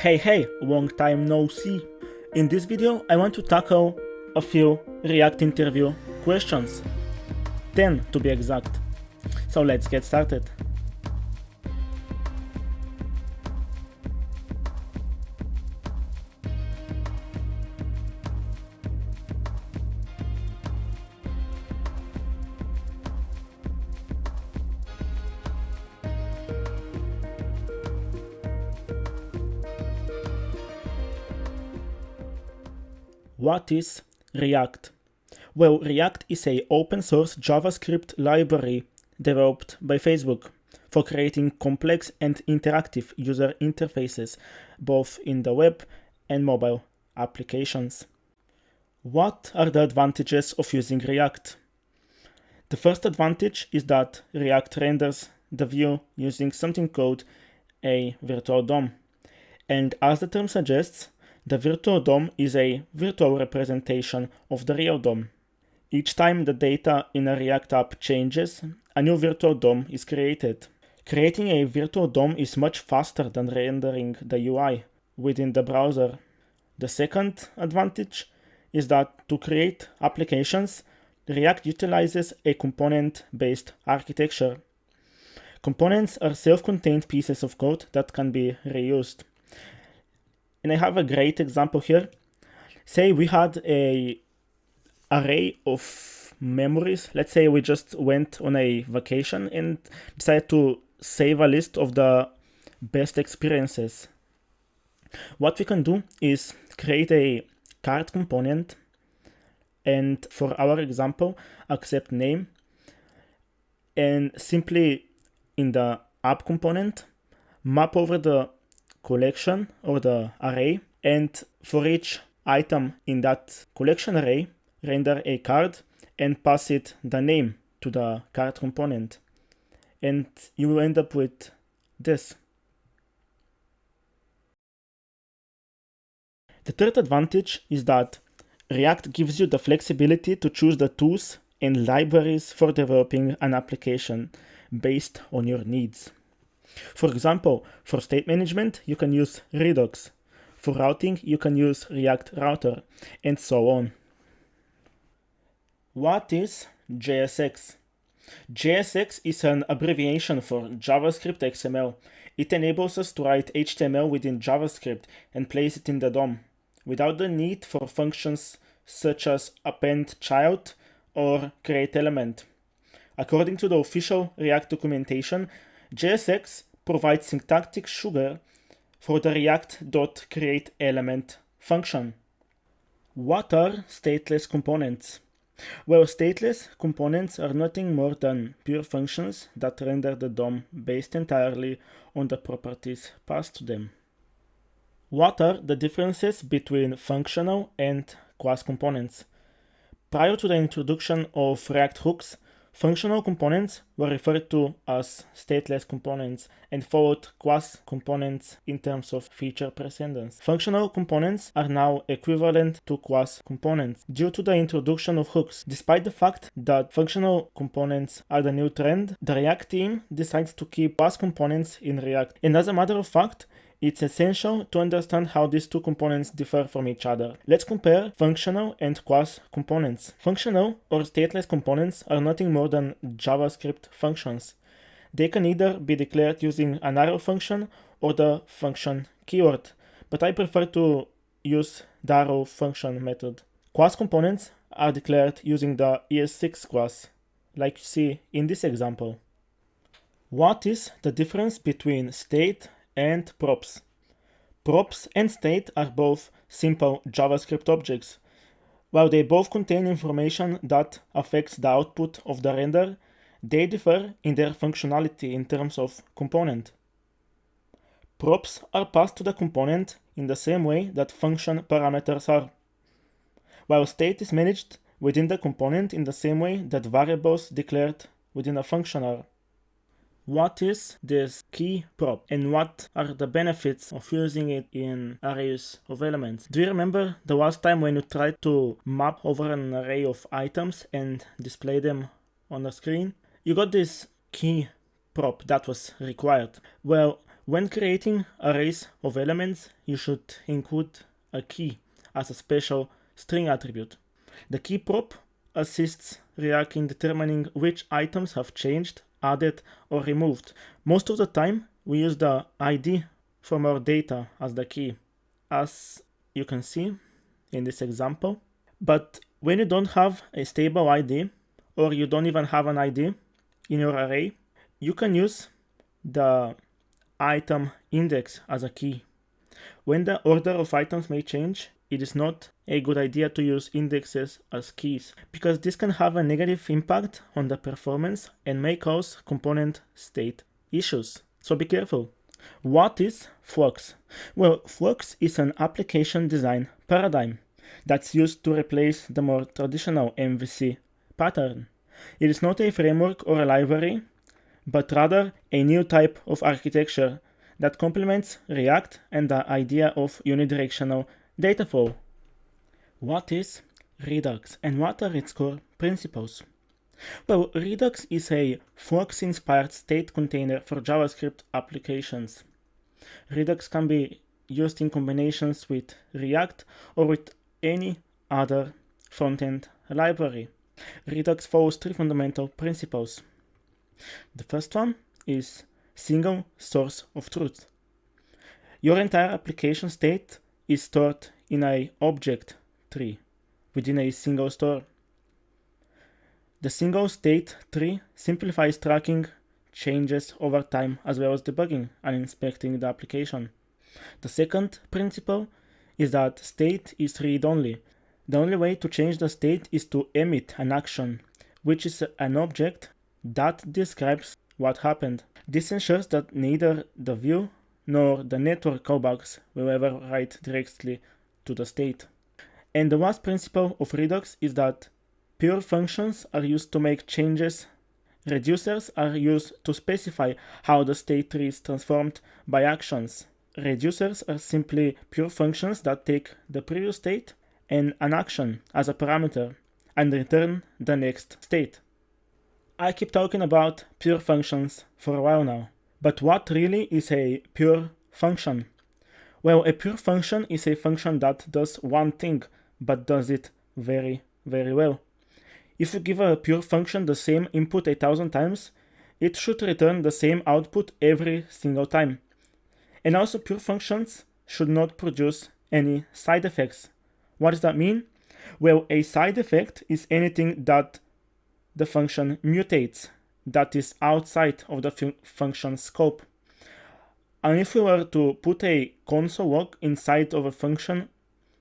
Hey, long time no see. In this video, I want to tackle a few React interview questions. 10 to be exact. So let's get started. What is React? Well, React is an open source JavaScript library developed by Facebook for creating complex and interactive user interfaces, both in the web and mobile applications. What are the advantages of using React? The first advantage is that React renders the view using something called a virtual DOM. And as the term suggests, the virtual DOM is a virtual representation of the real DOM. Each time the data in a React app changes, a new virtual DOM is created. Creating a virtual DOM is much faster than rendering the UI within the browser. The second advantage is that to create applications, React utilizes a component-based architecture. Components are self-contained pieces of code that can be reused. And I have a great example here. Say we had an array of memories. Let's say we just went on a vacation and decided to save a list of the best experiences. What we can do is create a card component and, for our example, accept name, and simply in the app component map over the collection or the array, and for each item in that collection array render a card and pass it the name to the card component, and you will end up with this. The third advantage is that React gives you the flexibility to choose the tools and libraries for developing an application based on your needs. For example, for state management, you can use Redux. For routing, you can use React Router, and so on. What is JSX? JSX is an abbreviation for JavaScript XML. It enables us to write HTML within JavaScript and place it in the DOM, without the need for functions such as append child or create element. According to the official React documentation, JSX provides syntactic sugar for the react.createElement function. What are stateless components? Well, stateless components are nothing more than pure functions that render the DOM based entirely on the properties passed to them. What are the differences between functional and class components? Prior to the introduction of React hooks, functional components were referred to as stateless components and followed class components in terms of feature precedence. Functional components are now equivalent to class components due to the introduction of hooks. Despite the fact that functional components are the new trend, the React team decides to keep class components in React. And as a matter of fact, it's essential to understand how these two components differ from each other. Let's compare functional and class components. Functional or stateless components are nothing more than JavaScript functions. They can either be declared using an arrow function or the function keyword, but I prefer to use the arrow function method. Class components are declared using the ES6 class, like you see in this example. What is the difference between state and props? Props and state are both simple JavaScript objects. While they both contain information that affects the output of the render, they differ in their functionality in terms of component. Props are passed to the component in the same way that function parameters are, while state is managed within the component in the same way that variables declared within a function are. What is this key prop and what are the benefits of using it in arrays of elements? Do you remember the last time when you tried to map over an array of items and display them on the screen? You got this key prop that was required. Well, When creating arrays of elements, you should include a key as a special string attribute. The key prop assists React in determining which items have changed, added, or removed. Most of the time, we use the ID from our data as the key, as you can see in this example. But when you don't have a stable ID, or you don't even have an ID in your array, you can use the item index as a key. When the order of items may change, it is not a good idea to use indexes as keys, because this can have a negative impact on the performance and may cause component state issues. So be careful. What is Flux? Well, Flux is an application design paradigm that's used to replace the more traditional MVC pattern. It is not a framework or a library, but rather a new type of architecture that complements React and the idea of unidirectional data flow. What is Redux and what are its core principles? Well, Redux is a Flux-inspired state container for JavaScript applications. Redux can be used in combinations with React or with any other front-end library. Redux follows three fundamental principles. The first one is single source of truth. Your entire application state is stored in an object tree within a single store. The single state tree simplifies tracking changes over time as well as debugging and inspecting the application. The second principle is that state is read-only. The only way to change the state is to emit an action, which is an object that describes what happened. This ensures that neither the view nor the network callbacks will ever write directly to the state. And the last principle of Redux is that pure functions are used to make changes. Reducers are used to specify how the state tree is transformed by actions. Reducers are simply pure functions that take the previous state and an action as a parameter and return the next state. I keep talking about pure functions for a while now, but what really is a pure function? Well, a pure function is a function that does one thing, but does it very, very well. If you give a pure function the same input 1,000 times, it should return the same output every single time. And also pure functions should not produce any side effects. What does that mean? Well, a side effect is anything that the function mutates, that is outside of the function scope. And if we were to put a console log inside of a function,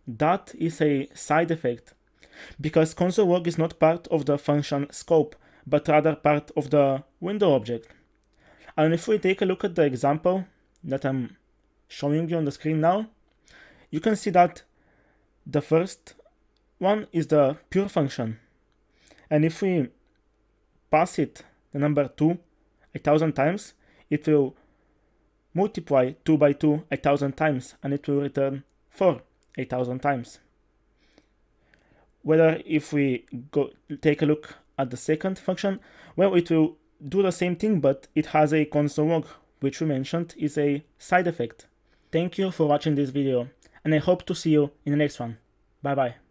that is a side effect, because console log is not part of the function scope, but rather part of the window object. And if we take a look at the example that I'm showing you on the screen now, you can see that the first one is the pure function. And if we pass it the number 2 1,000 times, it will multiply 2 by 2 1,000 times, and it will return 4 1,000 times. Whether if we go take a look at the second function, well, it will do the same thing, but it has a console log, which we mentioned is a side effect. Thank you for watching this video, and I hope to see you in the next one. Bye bye.